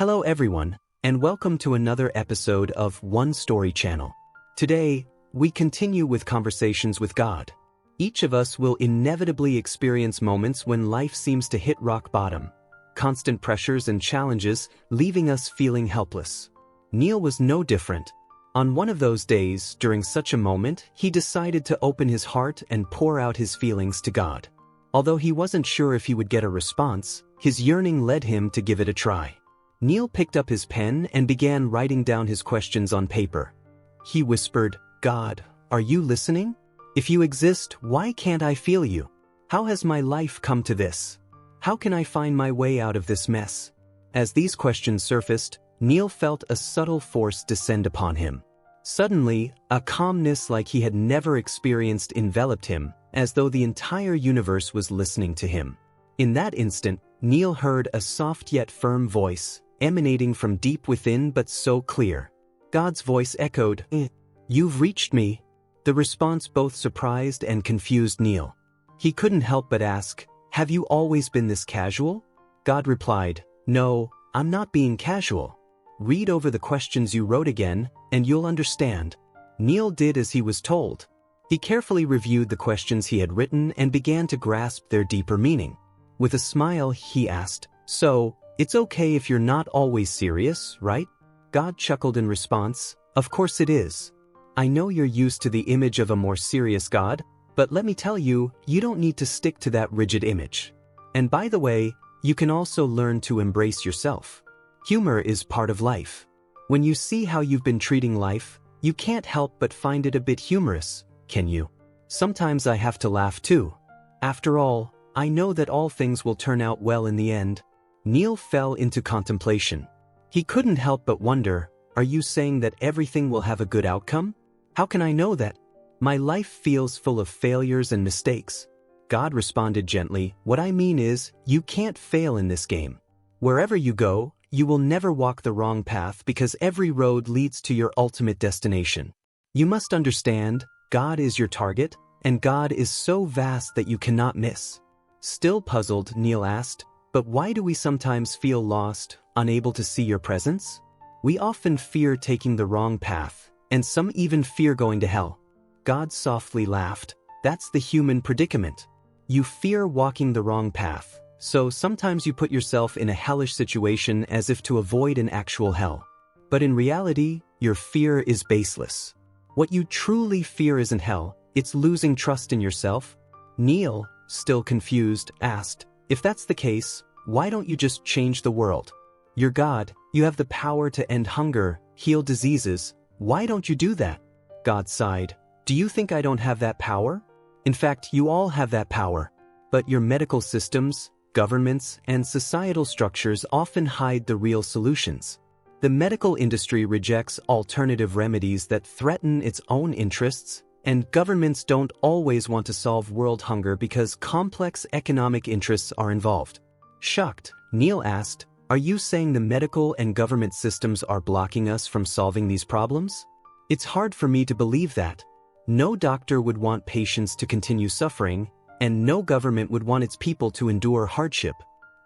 Hello everyone, and welcome to another episode of One Story Channel. Today, we continue with conversations with God. Each of us will inevitably experience moments when life seems to hit rock bottom, constant pressures and challenges leaving us feeling helpless. Neale was no different. On one of those days, during such a moment, he decided to open his heart and pour out his feelings to God. Although he wasn't sure if he would get a response, his yearning led him to give it a try. Neale picked up his pen and began writing down his questions on paper. He whispered, "God, are you listening? If you exist, why can't I feel you? How has my life come to this? How can I find my way out of this mess?" As these questions surfaced, Neale felt a subtle force descend upon him. Suddenly, a calmness like he had never experienced enveloped him, as though the entire universe was listening to him. In that instant, Neale heard a soft yet firm voice, emanating from deep within but so clear. God's voice echoed, "You've reached me." The response both surprised and confused Neale. He couldn't help but ask, "Have you always been this casual?" God replied, "No, I'm not being casual. Read over the questions you wrote again, and you'll understand." Neale did as he was told. He carefully reviewed the questions he had written and began to grasp their deeper meaning. With a smile, he asked, "So, it's okay if you're not always serious, right?" God chuckled in response, "Of course it is. I know you're used to the image of a more serious God, but let me tell you, you don't need to stick to that rigid image. And by the way, you can also learn to embrace yourself. Humor is part of life. When you see how you've been treating life, you can't help but find it a bit humorous, can you? Sometimes I have to laugh too. After all, I know that all things will turn out well in the end." Neale fell into contemplation. He couldn't help but wonder, are you saying that everything will have a good outcome? How can I know that? My life feels full of failures and mistakes. God responded gently, "What I mean is, you can't fail in this game. Wherever you go, you will never walk the wrong path because every road leads to your ultimate destination. You must understand, God is your target, and God is so vast that you cannot miss." Still puzzled, Neale asked, "But why do we sometimes feel lost, unable to see your presence?" "We often fear taking the wrong path, and some even fear going to hell." God softly laughed. "That's the human predicament. You fear walking the wrong path, so sometimes you put yourself in a hellish situation as if to avoid an actual hell. But in reality, your fear is baseless. What you truly fear isn't hell, it's losing trust in yourself." Neale, still confused, asked, "If that's the case, why don't you just change the world? You're God, you have the power to end hunger, heal diseases. Why don't you do that?" God sighed. "Do you think I don't have that power? In fact, you all have that power. But your medical systems, governments, and societal structures often hide the real solutions. The medical industry rejects alternative remedies that threaten its own interests, and governments don't always want to solve world hunger because complex economic interests are involved." Shocked, Neale asked, "Are you saying the medical and government systems are blocking us from solving these problems? It's hard for me to believe that. No doctor would want patients to continue suffering, and no government would want its people to endure hardship."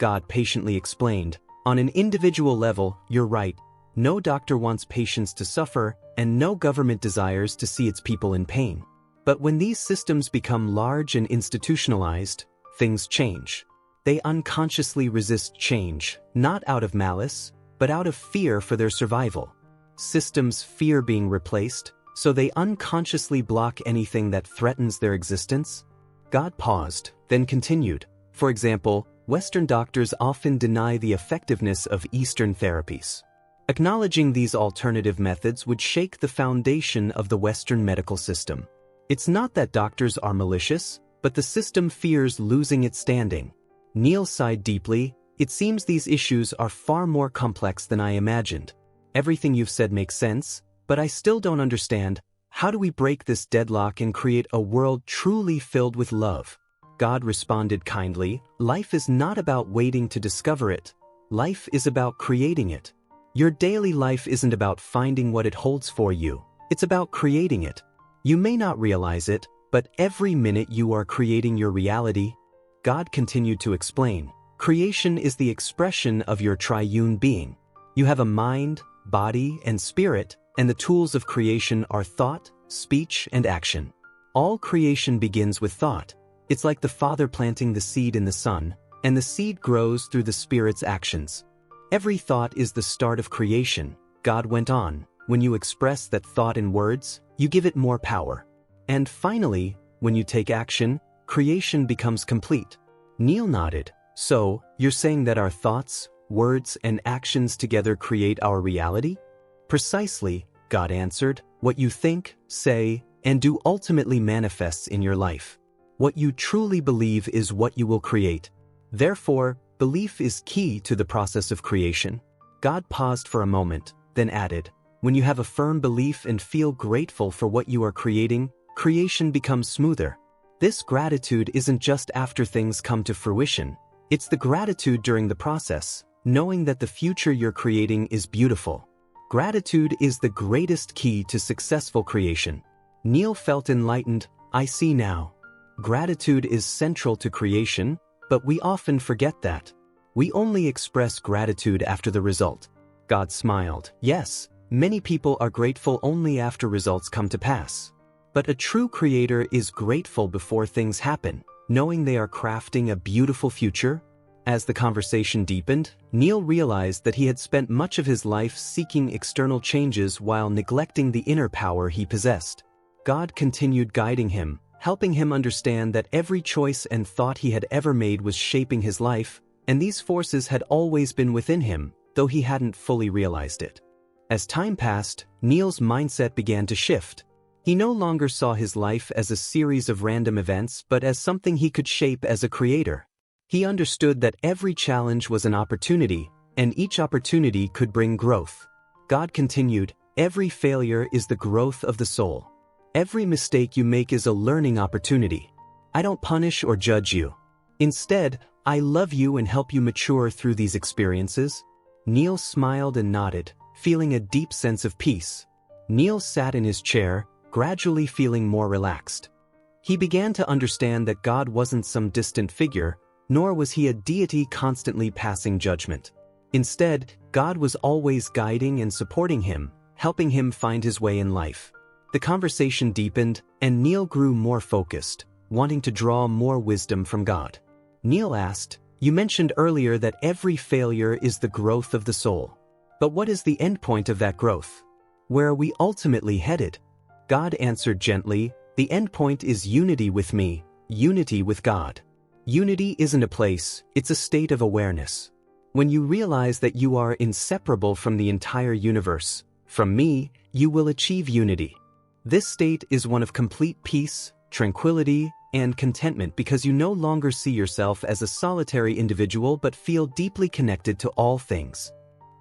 God patiently explained, "On an individual level, you're right. No doctor wants patients to suffer, and no government desires to see its people in pain. But when these systems become large and institutionalized, things change. They unconsciously resist change, not out of malice, but out of fear for their survival. Systems fear being replaced, so they unconsciously block anything that threatens their existence." God paused, then continued, "For example, Western doctors often deny the effectiveness of Eastern therapies. Acknowledging these alternative methods would shake the foundation of the Western medical system. It's not that doctors are malicious, but the system fears losing its standing." Neale sighed deeply. "It seems these issues are far more complex than I imagined. Everything you've said makes sense, but I still don't understand. How do we break this deadlock and create a world truly filled with love?" God responded kindly, "Life is not about waiting to discover it. Life is about creating it. Your daily life isn't about finding what it holds for you. It's about creating it. You may not realize it, but every minute you are creating your reality." God continued to explain, "Creation is the expression of your triune being. You have a mind, body, and spirit, and the tools of creation are thought, speech, and action. All creation begins with thought. It's like the Father planting the seed in the sun, and the seed grows through the Spirit's actions. Every thought is the start of creation, God went on. When you express that thought in words, you give it more power. And finally, when you take action, creation becomes complete. Neale nodded. So, you're saying that our thoughts, words, and actions together create our reality? Precisely, God answered. What you think, say, and do ultimately manifests in your life. What you truly believe is what you will create. Therefore, belief is key to the process of creation. God paused for a moment, then added, when you have a firm belief and feel grateful for what you are creating, creation becomes smoother. This gratitude isn't just after things come to fruition. It's the gratitude during the process, knowing that the future you're creating is beautiful. Gratitude is the greatest key to successful creation. Neale felt enlightened. I see now. Gratitude is central to creation, but we often forget that. We only express gratitude after the result. God smiled. Yes, many people are grateful only after results come to pass. But a true creator is grateful before things happen, knowing they are crafting a beautiful future. As the conversation deepened, Neale realized that he had spent much of his life seeking external changes while neglecting the inner power he possessed. God continued guiding him, helping him understand that every choice and thought he had ever made was shaping his life, and these forces had always been within him, though he hadn't fully realized it. As time passed, Neale's mindset began to shift. He no longer saw his life as a series of random events but as something he could shape as a creator. He understood that every challenge was an opportunity, and each opportunity could bring growth. God continued, every failure is the growth of the soul. Every mistake you make is a learning opportunity. I don't punish or judge you. Instead, I love you and help you mature through these experiences. Neale smiled and nodded, feeling a deep sense of peace. Neale sat in his chair, gradually feeling more relaxed. He began to understand that God wasn't some distant figure, nor was he a deity constantly passing judgment. Instead, God was always guiding and supporting him, helping him find his way in life. The conversation deepened, and Neale grew more focused, wanting to draw more wisdom from God. Neale asked, you mentioned earlier that every failure is the growth of the soul. But what is the endpoint of that growth? Where are we ultimately headed? God answered gently, the endpoint is unity with me, unity with God. Unity isn't a place, it's a state of awareness. When you realize that you are inseparable from the entire universe, from me, you will achieve unity. This state is one of complete peace, tranquility, and contentment because you no longer see yourself as a solitary individual but feel deeply connected to all things.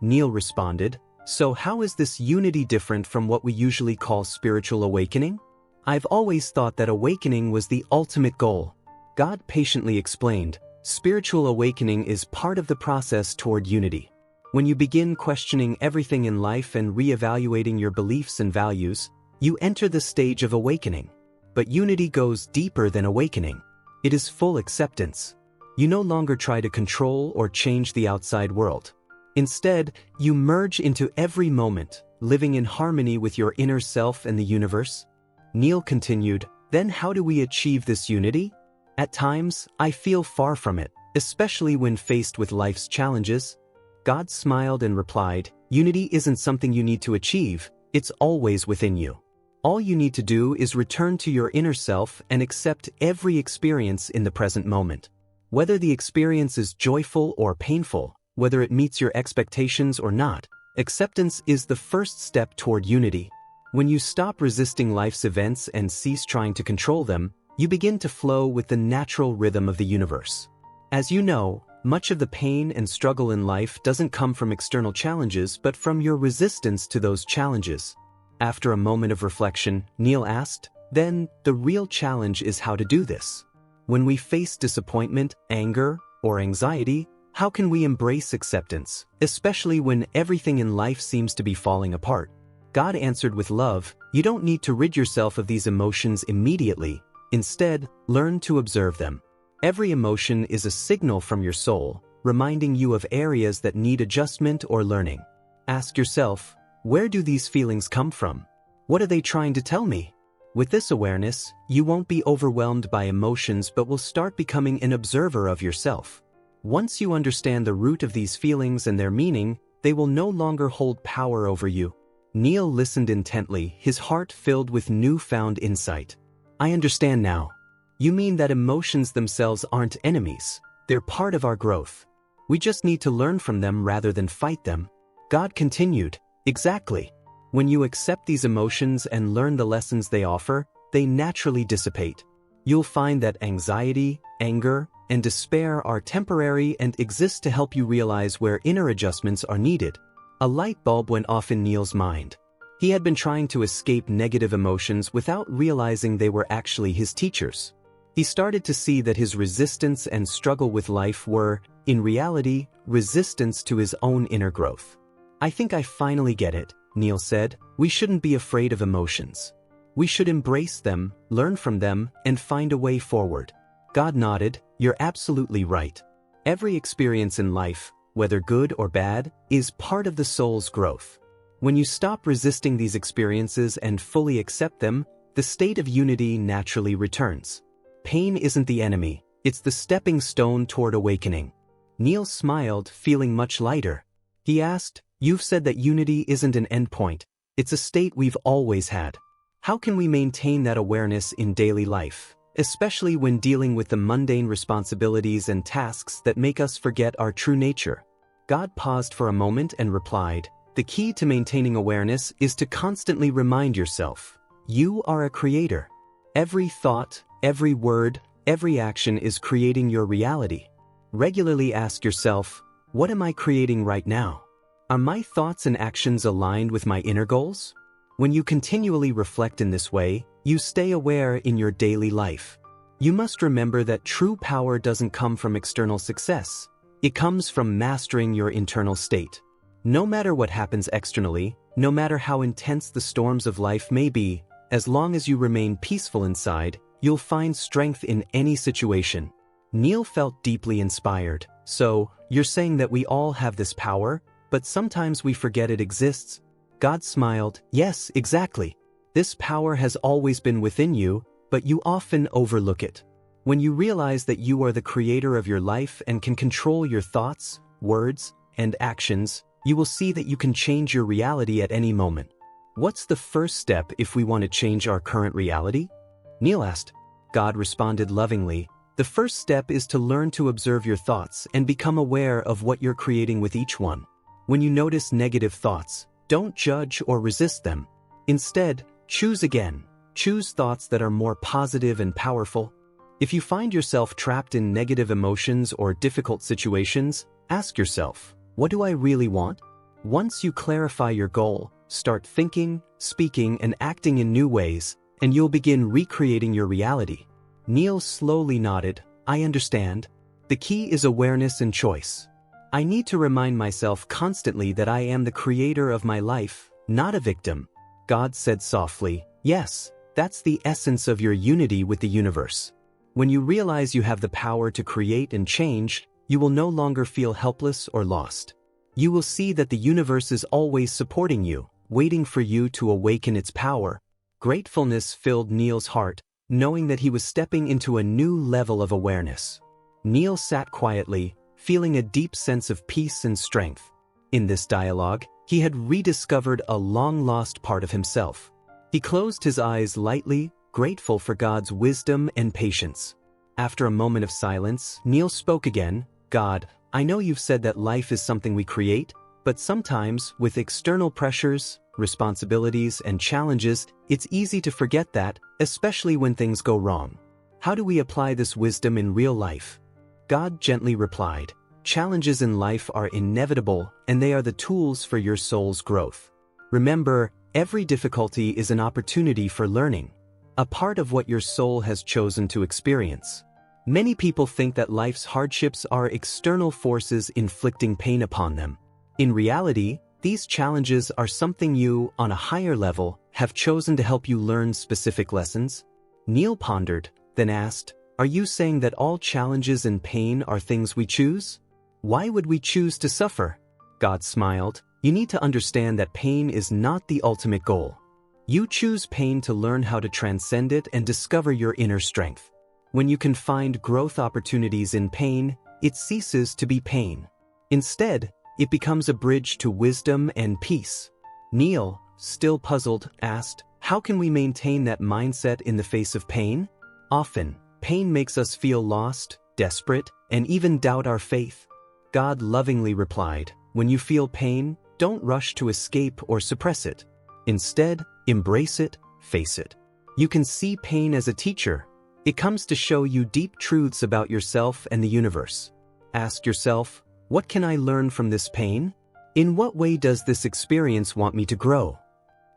Neale responded, so how is this unity different from what we usually call spiritual awakening? I've always thought that awakening was the ultimate goal. God patiently explained, spiritual awakening is part of the process toward unity. When you begin questioning everything in life and reevaluating your beliefs and values, you enter the stage of awakening. But unity goes deeper than awakening. It is full acceptance. You no longer try to control or change the outside world. Instead, you merge into every moment, living in harmony with your inner self and the universe. Neale continued, then how do we achieve this unity? At times, I feel far from it, especially when faced with life's challenges. God smiled and replied, unity isn't something you need to achieve, it's always within you. All you need to do is return to your inner self and accept every experience in the present moment. Whether the experience is joyful or painful, whether it meets your expectations or not, acceptance is the first step toward unity. When you stop resisting life's events and cease trying to control them, you begin to flow with the natural rhythm of the universe. As you know, much of the pain and struggle in life doesn't come from external challenges but from your resistance to those challenges. After a moment of reflection, Neale asked, then, the real challenge is how to do this. When we face disappointment, anger, or anxiety, how can we embrace acceptance, especially when everything in life seems to be falling apart? God answered with love, you don't need to rid yourself of these emotions immediately. Instead, learn to observe them. Every emotion is a signal from your soul, reminding you of areas that need adjustment or learning. ask yourself, where do these feelings come from? What are they trying to tell me? With this awareness, you won't be overwhelmed by emotions but will start becoming an observer of yourself. Once you understand the root of these feelings and their meaning, they will no longer hold power over you. Neale listened intently, his heart filled with newfound insight. I understand now. You mean that emotions themselves aren't enemies. They're part of our growth. We just need to learn from them rather than fight them. God continued, exactly. When you accept these emotions and learn the lessons they offer, they naturally dissipate. You'll find that anxiety, anger, and despair are temporary and exist to help you realize where inner adjustments are needed. A light bulb went off in Neale's mind. He had been trying to escape negative emotions without realizing they were actually his teachers. He started to see that his resistance and struggle with life were, in reality, resistance to his own inner growth. I think I finally get it, Neale said. We shouldn't be afraid of emotions. We should embrace them, learn from them, and find a way forward. God nodded, you're absolutely right. Every experience in life, whether good or bad, is part of the soul's growth. When you stop resisting these experiences and fully accept them, the state of unity naturally returns. Pain isn't the enemy, it's the stepping stone toward awakening. Neale smiled, feeling much lighter. He asked, you've said that unity isn't an endpoint, it's a state we've always had. How can we maintain that awareness in daily life, especially when dealing with the mundane responsibilities and tasks that make us forget our true nature? God paused for a moment and replied, the key to maintaining awareness is to constantly remind yourself, you are a creator. Every thought, every word, every action is creating your reality. Regularly ask yourself, what am I creating right now? Are my thoughts and actions aligned with my inner goals? When you continually reflect in this way, you stay aware in your daily life. You must remember that true power doesn't come from external success. It comes from mastering your internal state. No matter what happens externally, no matter how intense the storms of life may be, as long as you remain peaceful inside, you'll find strength in any situation. Neale felt deeply inspired. So, you're saying that we all have this power, but sometimes we forget it exists? God smiled, yes, exactly. This power has always been within you, but you often overlook it. When you realize that you are the creator of your life and can control your thoughts, words, and actions, you will see that you can change your reality at any moment. What's the first step if we want to change our current reality? Neale asked. God responded lovingly, the first step is to learn to observe your thoughts and become aware of what you're creating with each one. When you notice negative thoughts, don't judge or resist them. Instead, choose again. Choose thoughts that are more positive and powerful. If you find yourself trapped in negative emotions or difficult situations, ask yourself, what do I really want? Once you clarify your goal, start thinking, speaking, and acting in new ways, and you'll begin recreating your reality. Neale slowly nodded, I understand. The key is awareness and choice. I need to remind myself constantly that I am the creator of my life, not a victim. God said softly, yes, that's the essence of your unity with the universe. When you realize you have the power to create and change, you will no longer feel helpless or lost. You will see that the universe is always supporting you, waiting for you to awaken its power. Gratefulness filled Neale's heart, knowing that he was stepping into a new level of awareness. Neale sat quietly, feeling a deep sense of peace and strength. In this dialogue, he had rediscovered a long-lost part of himself. He closed his eyes lightly, grateful for God's wisdom and patience. After a moment of silence, Neale spoke again, God, I know you've said that life is something we create, but sometimes, with external pressures, responsibilities, and challenges, it's easy to forget that, especially when things go wrong. How do we apply this wisdom in real life? God gently replied, challenges in life are inevitable, and they are the tools for your soul's growth. Remember, every difficulty is an opportunity for learning, a part of what your soul has chosen to experience. Many people think that life's hardships are external forces inflicting pain upon them. In reality, these challenges are something you, on a higher level, have chosen to help you learn specific lessons. Neale pondered, then asked, are you saying that all challenges and pain are things we choose? Why would we choose to suffer? God smiled, You need to understand that pain is not the ultimate goal. You choose pain to learn how to transcend it and discover your inner strength. When you can find growth opportunities in pain, it ceases to be pain. Instead, it becomes a bridge to wisdom and peace. Neale, still puzzled, asked, how can we maintain that mindset in the face of pain? Often, pain makes us feel lost, desperate, and even doubt our faith. God lovingly replied, when you feel pain, don't rush to escape or suppress it. Instead, embrace it, face it. You can see pain as a teacher. It comes to show you deep truths about yourself and the universe. Ask yourself, what can I learn from this pain? In what way does this experience want me to grow?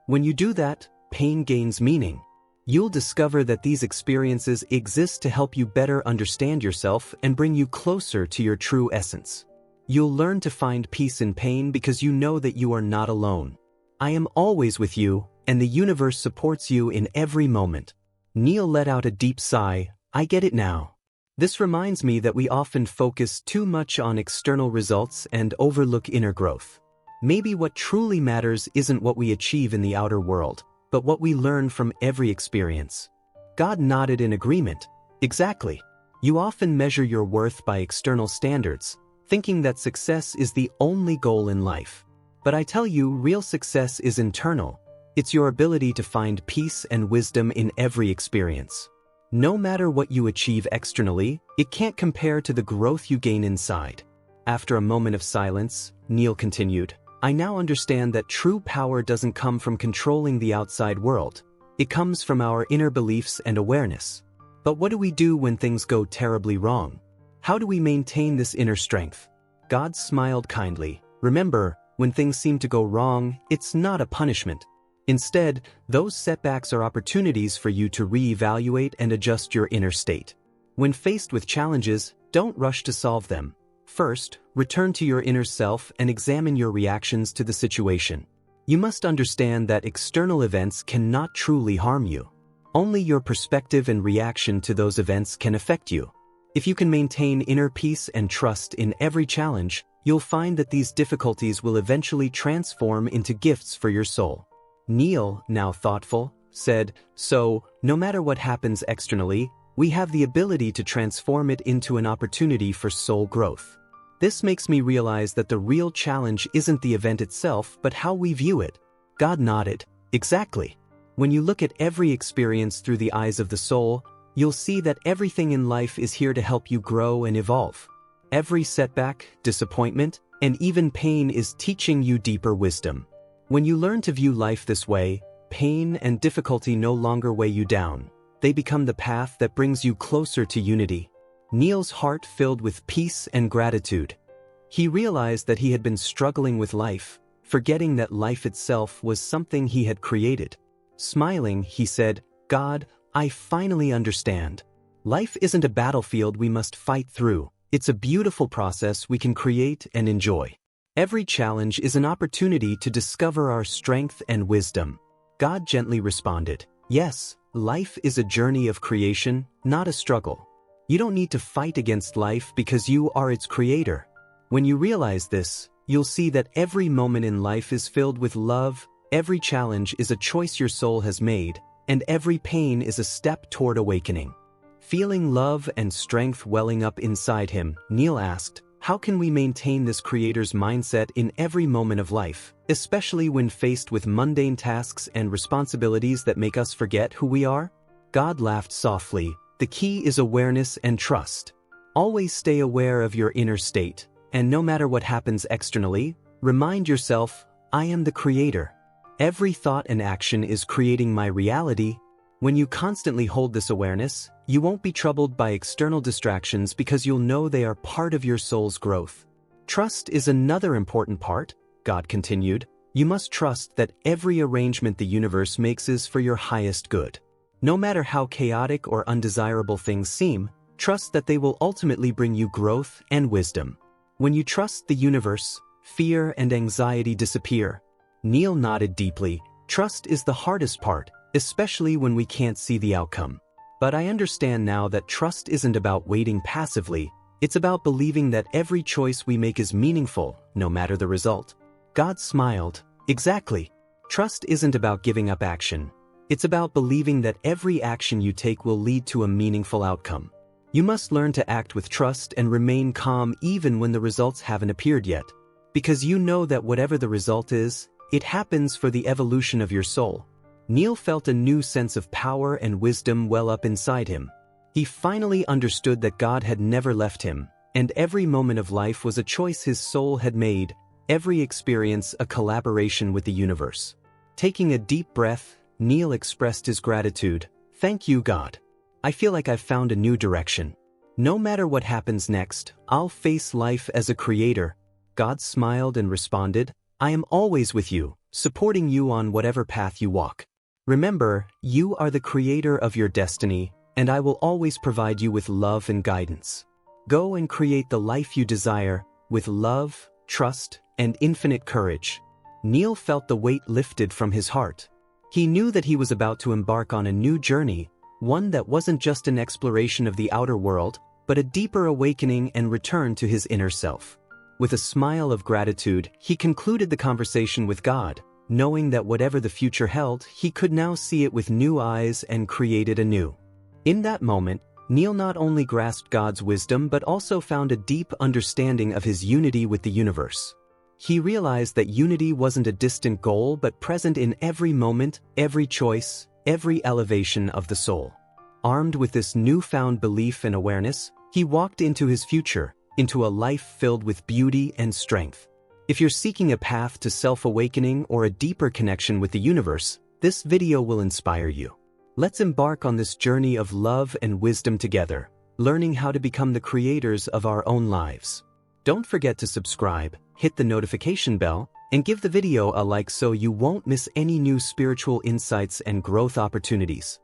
When you do that, pain gains meaning. You'll discover that these experiences exist to help you better understand yourself and bring you closer to your true essence. You'll learn to find peace in pain because you know that you are not alone. I am always with you, and the universe supports you in every moment. Neale let out a deep sigh. I get it now. This reminds me that we often focus too much on external results and overlook inner growth. Maybe what truly matters isn't what we achieve in the outer world, but what we learn from every experience. God nodded in agreement. Exactly. You often measure your worth by external standards, thinking that success is the only goal in life. But I tell you, real success is internal. It's your ability to find peace and wisdom in every experience. No matter what you achieve externally, it can't compare to the growth you gain inside. After a moment of silence, Neale continued, I now understand that true power doesn't come from controlling the outside world. It comes from our inner beliefs and awareness. But what do we do when things go terribly wrong? How do we maintain this inner strength? God smiled kindly. Remember, when things seem to go wrong, it's not a punishment. Instead, those setbacks are opportunities for you to reevaluate and adjust your inner state. When faced with challenges, don't rush to solve them. First, return to your inner self and examine your reactions to the situation. You must understand that external events cannot truly harm you. Only your perspective and reaction to those events can affect you. If you can maintain inner peace and trust in every challenge, you'll find that these difficulties will eventually transform into gifts for your soul. Neale, now thoughtful, said, so, no matter what happens externally, we have the ability to transform it into an opportunity for soul growth. This makes me realize that the real challenge isn't the event itself, but how we view it. God nodded. Exactly. When you look at every experience through the eyes of the soul, you'll see that everything in life is here to help you grow and evolve. Every setback, disappointment, and even pain is teaching you deeper wisdom. When you learn to view life this way, pain and difficulty no longer weigh you down. They become the path that brings you closer to unity. Neale's heart filled with peace and gratitude. He realized that he had been struggling with life, forgetting that life itself was something he had created. Smiling, he said, God, I finally understand. Life isn't a battlefield we must fight through. It's a beautiful process we can create and enjoy. Every challenge is an opportunity to discover our strength and wisdom. God gently responded, yes, life is a journey of creation, not a struggle. You don't need to fight against life because you are its creator. When you realize this, you'll see that every moment in life is filled with love, every challenge is a choice your soul has made, and every pain is a step toward awakening. Feeling love and strength welling up inside him, Neale asked, how can we maintain this creator's mindset in every moment of life, especially when faced with mundane tasks and responsibilities that make us forget who we are? God laughed softly. The key is awareness and trust. Always stay aware of your inner state, and no matter what happens externally, remind yourself, I am the creator. Every thought and action is creating my reality. When you constantly hold this awareness, you won't be troubled by external distractions because you'll know they are part of your soul's growth. Trust is another important part, God continued. You must trust that every arrangement the universe makes is for your highest good. No matter how chaotic or undesirable things seem, trust that they will ultimately bring you growth and wisdom. When you trust the universe, fear and anxiety disappear. Neale nodded deeply. Trust is the hardest part, especially when we can't see the outcome. But I understand now that trust isn't about waiting passively, it's about believing that every choice we make is meaningful, no matter the result. God smiled. Exactly. Trust isn't about giving up action. It's about believing that every action you take will lead to a meaningful outcome. You must learn to act with trust and remain calm even when the results haven't appeared yet. Because you know that whatever the result is, it happens for the evolution of your soul. Neale felt a new sense of power and wisdom well up inside him. He finally understood that God had never left him, and every moment of life was a choice his soul had made, every experience a collaboration with the universe. Taking a deep breath, Neale expressed his gratitude. Thank you, God. I feel like I've found a new direction. No matter what happens next, I'll face life as a creator. God smiled and responded, I am always with you, supporting you on whatever path you walk. Remember, you are the creator of your destiny, and I will always provide you with love and guidance. Go and create the life you desire, with love, trust, and infinite courage. Neale felt the weight lifted from his heart. He knew that he was about to embark on a new journey, one that wasn't just an exploration of the outer world, but a deeper awakening and return to his inner self. With a smile of gratitude, he concluded the conversation with God, knowing that whatever the future held, he could now see it with new eyes and create it anew. In that moment, Neale not only grasped God's wisdom but also found a deep understanding of his unity with the universe. He realized that unity wasn't a distant goal but present in every moment, every choice, every elevation of the soul. Armed with this newfound belief and awareness, he walked into his future, into a life filled with beauty and strength. If you're seeking a path to self-awakening or a deeper connection with the universe, this video will inspire you. Let's embark on this journey of love and wisdom together, learning how to become the creators of our own lives. Don't forget to subscribe, hit the notification bell, and give the video a like so you won't miss any new spiritual insights and growth opportunities.